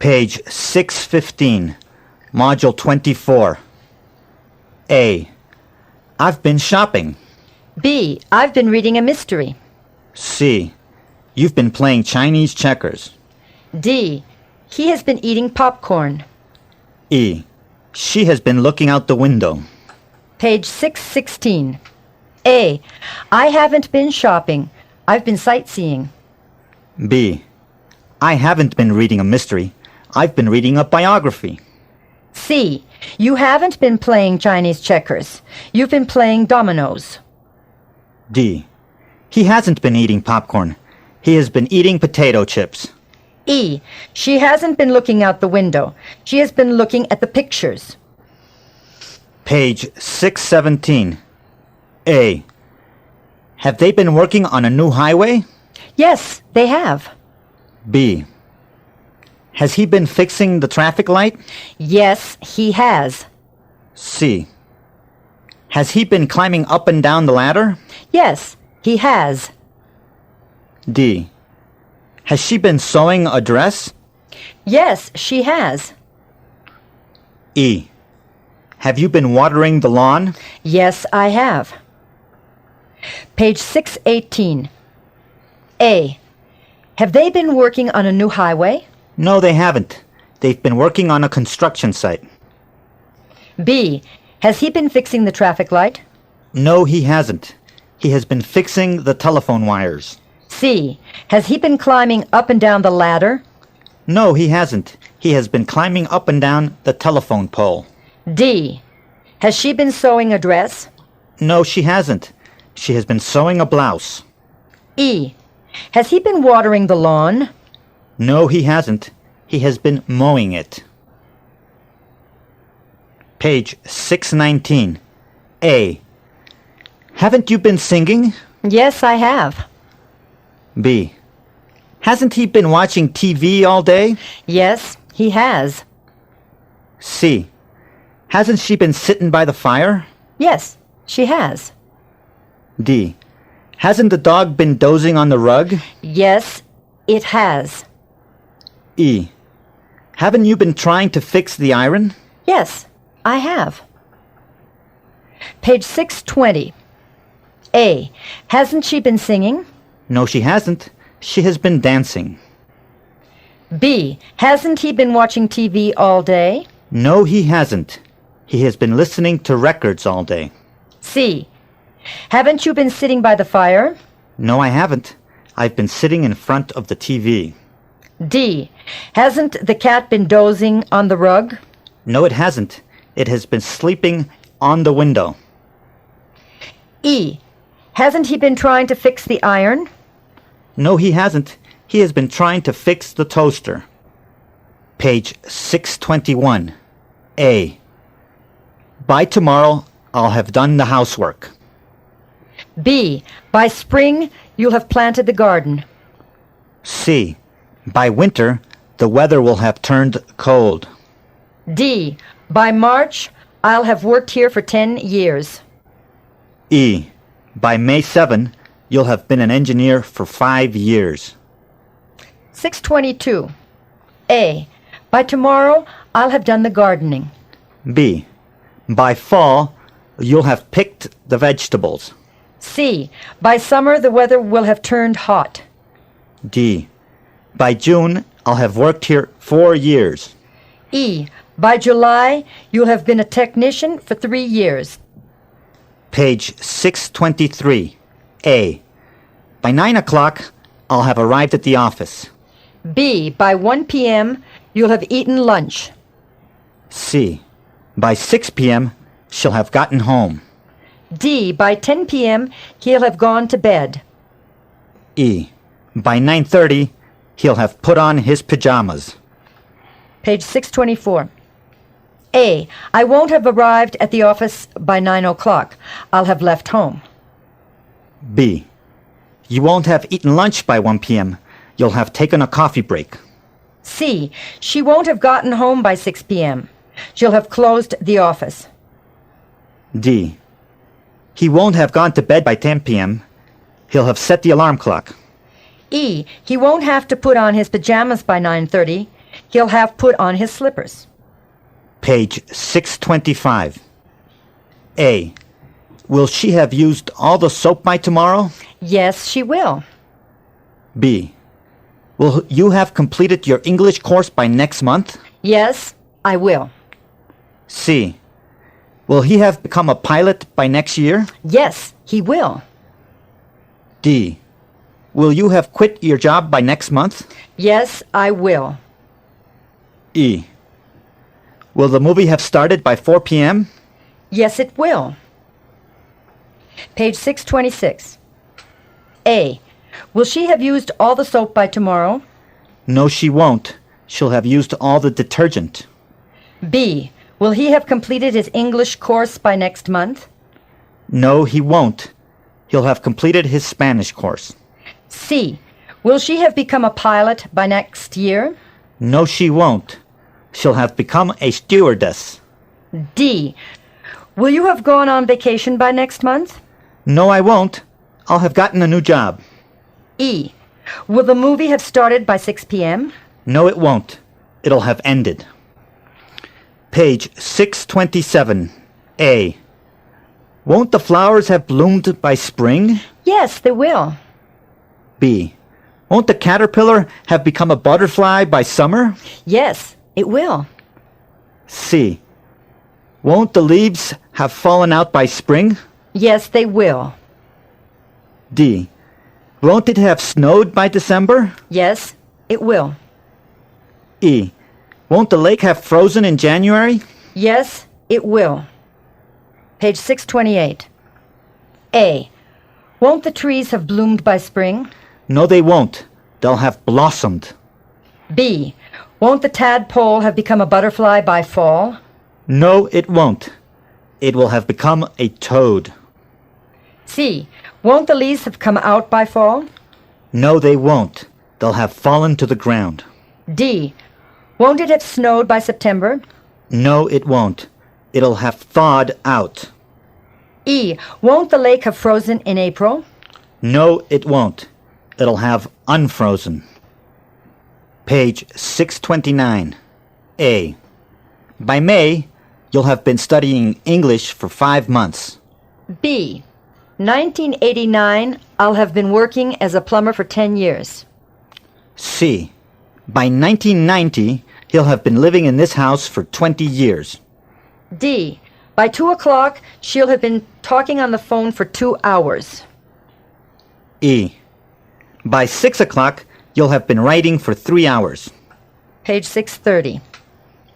Page 615, Module 24. A. I've been shopping. B. I've been reading a mystery. C. You've been playing Chinese checkers. D. He has been eating popcorn. E. She has been looking out the window. Page 616. A. I haven't been shopping. I've been sightseeing. B. I haven't been reading a mystery. I've been reading a biography. C. You haven't been playing Chinese checkers. You've been playing dominoes. D. He hasn't been eating popcorn. He has been eating potato chips. E. She hasn't been looking out the window. She has been looking at the pictures. Page 617. A. Have they been working on a new highway? Yes, they have. B. Has he been fixing the traffic light? Yes, he has. C. Has he been climbing up and down the ladder? Yes, he has. D. Has she been sewing a dress? Yes, she has. E. Have you been watering the lawn? Yes, I have. Page 618. A. Have they been working on a new highway? No, they haven't. They've been working on a construction site. B. Has he been fixing the traffic light? No, he hasn't. He has been fixing the telephone wires. C. Has he been climbing up and down the ladder? No, he hasn't. He has been climbing up and down the telephone pole. D. Has she been sewing a dress? No, she hasn't. She has been sewing a blouse. E. Has he been watering the lawn? No, he hasn't. He has been mowing it. Page 619. A. Haven't you been singing? Yes, I have. B. Hasn't he been watching TV all day? Yes, he has. C. Hasn't she been sitting by the fire? Yes, she has. D. Hasn't the dog been dozing on the rug? Yes, it has. E. Haven't you been trying to fix the iron? Yes, I have. Page 620. A. Hasn't she been singing? No, she hasn't. She has been dancing. B. Hasn't he been watching TV all day? No, he hasn't. He has been listening to records all day. C. Haven't you been sitting by the fire? No, I haven't. I've been sitting in front of the TV. D. Hasn't the cat been dozing on the rug? No, it hasn't. It has been sleeping on the window. E. Hasn't he been trying to fix the iron? No, he hasn't. He has been trying to fix the toaster. Page 621. A. By tomorrow, I'll have done the housework. B. By spring, you'll have planted the garden. C. By winter, the weather will have turned cold. D. By March, I'll have worked here for 10 years. E. By May 7, you'll have been an engineer for 5 years. 622. A. By tomorrow, I'll have done the gardening. B. By fall, you'll have picked the vegetables. C. By summer, the weather will have turned hot. D. By June, I'll have worked here 4 years. E. By July, you'll have been a technician for 3 years. Page 623. A. By 9 o'clock, I'll have arrived at the office. B. By 1 p.m., you'll have eaten lunch. C. By 6 p.m., she'll have gotten home. D. By 10 p.m., he'll have gone to bed. E. By 9:30, he'll have put on his pajamas. Page 624. A. I won't have arrived at the office by 9 o'clock. I'll have left home. B. You won't have eaten lunch by 1 p.m. You'll have taken a coffee break. C. She won't have gotten home by 6 p.m. She'll have closed the office. D. He won't have gone to bed by 10 p.m. He'll have set the alarm clock. E. He won't have to put on his pajamas by 9:30. he'll have put on his slippers. Page 625. A. Will she have used all the soap by tomorrow? Yes, she will. B. Will you have completed your English course by next month? Yes, I will. C. Will he have become a pilot by next year? Yes, he will. D. Will you have quit your job by next month? Yes, I will. E. Will the movie have started by 4 p.m.? Yes, it will. Page 626. A. Will she have used all the soap by tomorrow? No, she won't. She'll have used all the detergent. B. Will he have completed his English course by next month? No, he won't. He'll have completed his Spanish course. C. Will she have become a pilot by next year? No, she won't. She'll have become a stewardess. D. Will you have gone on vacation by next month? No, I won't. I'll have gotten a new job. E. Will the movie have started by 6 p.m.? No, it won't. It'll have ended. Page 627. A. Won't the flowers have bloomed by spring? Yes, they will. B. Won't the caterpillar have become a butterfly by summer? Yes, it will. C. Won't the leaves have fallen out by spring? Yes, they will. D. Won't it have snowed by December? Yes, it will. E. Won't the lake have frozen in January? Yes, it will. Page 628. A. Won't the trees have bloomed by spring? No, they won't. They'll have blossomed. B. Won't the tadpole have become a butterfly by fall? No, it won't. It will have become a toad. C. Won't the leaves have come out by fall? No, they won't. They'll have fallen to the ground. D. Won't it have snowed by September? No, it won't. It'll have thawed out. E. Won't the lake have frozen in April? No, it won't. It'll have unfrozen. Page 629. A. By May, you'll have been studying English for 5 months. B. 1989, I'll have been working as a plumber for 10 years. C. By 1990, he'll have been living in this house for 20 years. D. By 2 o'clock, she'll have been talking on the phone for 2 hours. E. By 6 o'clock, you'll have been writing for 3 hours. Page 630.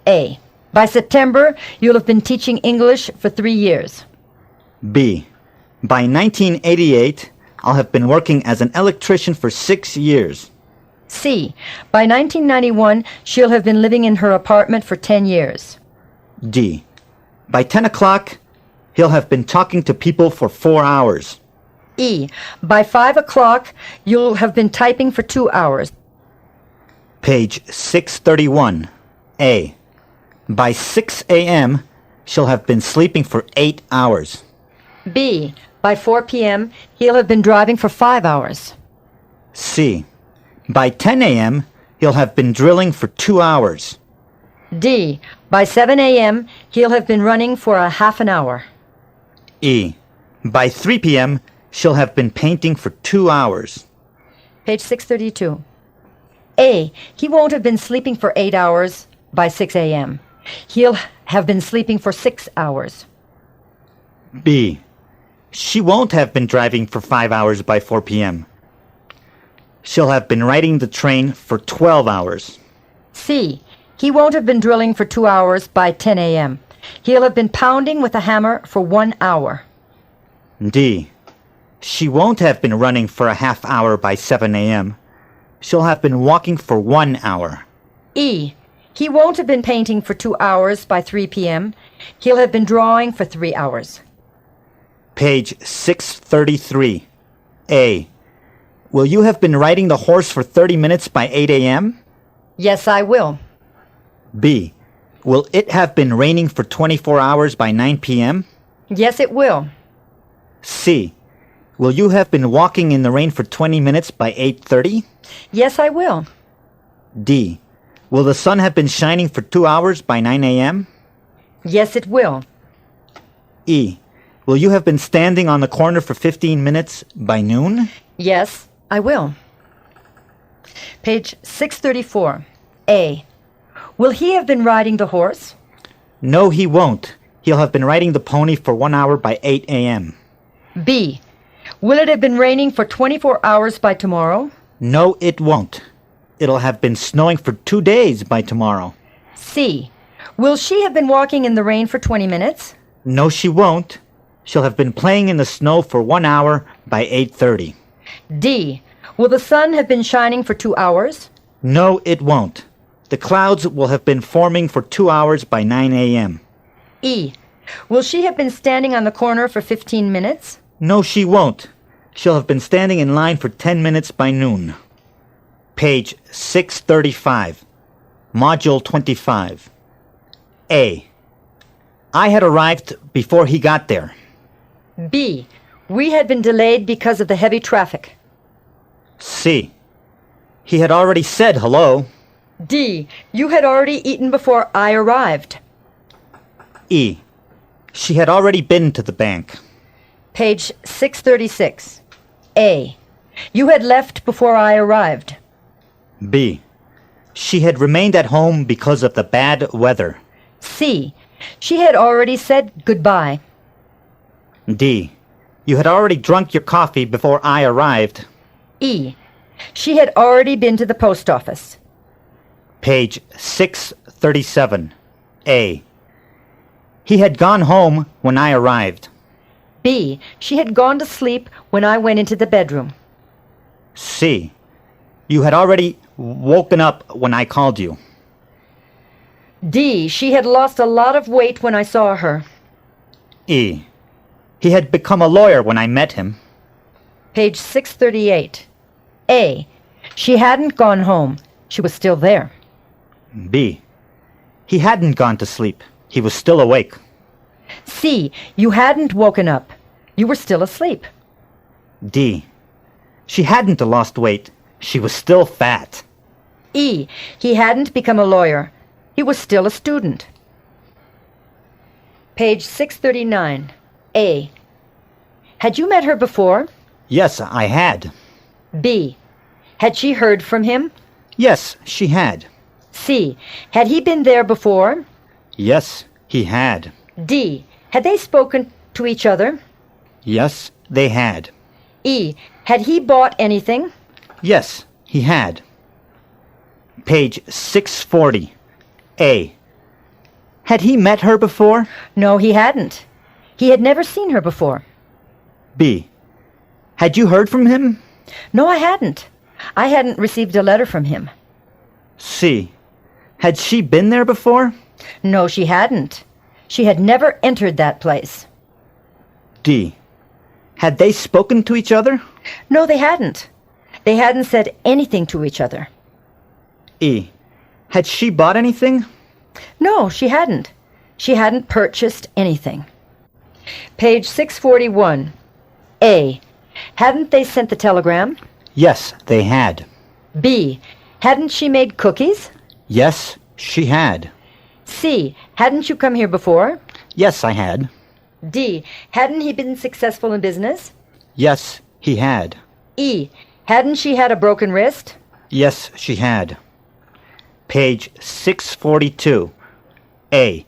A. By September, you'll have been teaching English for 3 years. B. By 1988, I'll have been working as an electrician for 6 years. C. By 1991, she'll have been living in her apartment for 10 years. D. By 10 o'clock, he'll have been talking to people for 4 hours. E. By 5 o'clock, you'll have been typing for 2 hours. Page 631. A. By 6 a.m., she'll have been sleeping for 8 hours. B. By 4 p.m., he'll have been driving for 5 hours. C. By 10 a.m., he'll have been drilling for 2 hours. D. By 7 a.m., he'll have been running for a half an hour. E. By 3 p.m., she'll have been painting for 2 hours. Page 632. A. He won't have been sleeping for 8 hours by 6 a.m. He'll have been sleeping for 6 hours. B. She won't have been driving for 5 hours by 4 p.m. She'll have been riding the train for 12 hours. C. He won't have been drilling for 2 hours by 10 a.m. He'll have been pounding with a hammer for 1 hour. D. She won't have been running for a half hour by 7 a.m. She'll have been walking for 1 hour. E. He won't have been painting for 2 hours by 3 p.m. He'll have been drawing for 3 hours. Page 633. A. Will you have been riding the horse for 30 minutes by 8 a.m.? Yes, I will. B. Will it have been raining for 24 hours by 9 p.m.? Yes, it will. C. Will you have been walking in the rain for 20 minutes by 8:30? Yes, I will. D. Will the sun have been shining for 2 hours by 9 a.m.? Yes, it will. E. Will you have been standing on the corner for 15 minutes by noon? Yes, I will. Page 634. A. Will he have been riding the horse? No, he won't. He'll have been riding the pony for 1 hour by 8 a.m. B. Will it have been raining for 24 hours by tomorrow? No, it won't. It'll have been snowing for 2 days by tomorrow. C. Will she have been walking in the rain for 20 minutes? No, she won't. She'll have been playing in the snow for 1 hour by 8:30. D. Will the sun have been shining for 2 hours? No, it won't. The clouds will have been forming for 2 hours by 9 a.m. E. Will she have been standing on the corner for 15 minutes? No, she won't. She'll have been standing in line for 10 minutes by noon. Page 635. Module 25. A. I had arrived before he got there. B. We had been delayed because of the heavy traffic. C. He had already said hello. D. You had already eaten before I arrived. E. She had already been to the bank. Page 636. A. You had left before I arrived. B. She had remained at home because of the bad weather. C. She had already said goodbye. D. You had already drunk your coffee before I arrived. E. She had already been to the post office. Page 637. A. He had gone home when I arrived. B. She had gone to sleep when I went into the bedroom. C. You had already woken up when I called you. D. She had lost a lot of weight when I saw her. E. He had become a lawyer when I met him. Page 638. A. She hadn't gone home. She was still there. B. He hadn't gone to sleep. He was still awake. C. You hadn't woken up. You were still asleep. D. She hadn't lost weight. She was still fat. E. He hadn't become a lawyer. He was still a student. Page 639. A. Had you met her before? Yes, I had. B. Had she heard from him? Yes, she had. C. Had he been there before? Yes, he had. D. Had they spoken to each other? Yes, they had. E. Had he bought anything? Yes, he had. Page 640. A. Had he met her before? No, he hadn't. He had never seen her before. B. Had you heard from him? No, I hadn't. I hadn't received a letter from him. C. Had she been there before? No, she hadn't. She had never entered that place. D. Had they spoken to each other? No, they hadn't. They hadn't said anything to each other. E. Had she bought anything? No, she hadn't. She hadn't purchased anything. Page 641. A. Hadn't they sent the telegram? Yes, they had. B. Hadn't she made cookies? Yes, she had. C. Hadn't you come here before? Yes, I had. D. Hadn't he been successful in business? Yes, he had. E. Hadn't she had a broken wrist? Yes, she had. Page 642. A.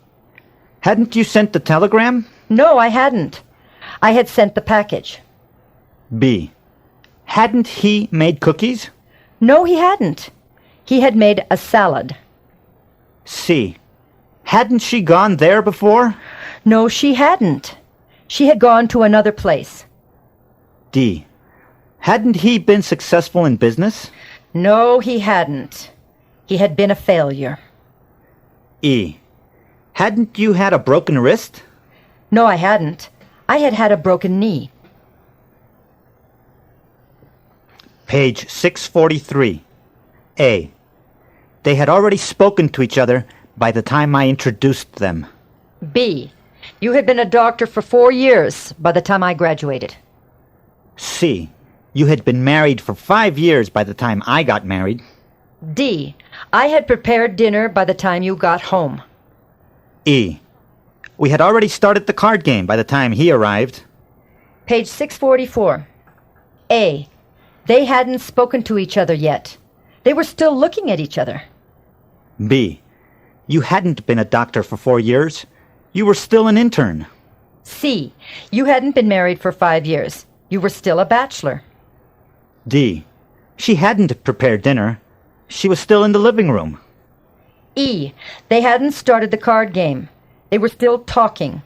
Hadn't you sent the telegram? No, I hadn't. I had sent the package. B. Hadn't he made cookies? No, he hadn't. He had made a salad. C. Hadn't she gone there before? No, she hadn't. She had gone to another place. D. Hadn't he been successful in business? No, he hadn't. He had been a failure. E. Hadn't you had a broken wrist? No, I hadn't. I had had a broken knee. Page 643. A. They had already spoken to each other by the time I introduced them. B. You had been a doctor for 4 years by the time I graduated. C. You had been married for 5 years by the time I got married. D. I had prepared dinner by the time you got home. E. We had already started the card game by the time he arrived. Page 644. A. They hadn't spoken to each other yet. They were still looking at each other. B. You hadn't been a doctor for 4 years. You were still an intern. C. You hadn't been married for 5 years. You were still a bachelor. D. She hadn't prepared dinner. She was still in the living room. E. They hadn't started the card game. They were still talking.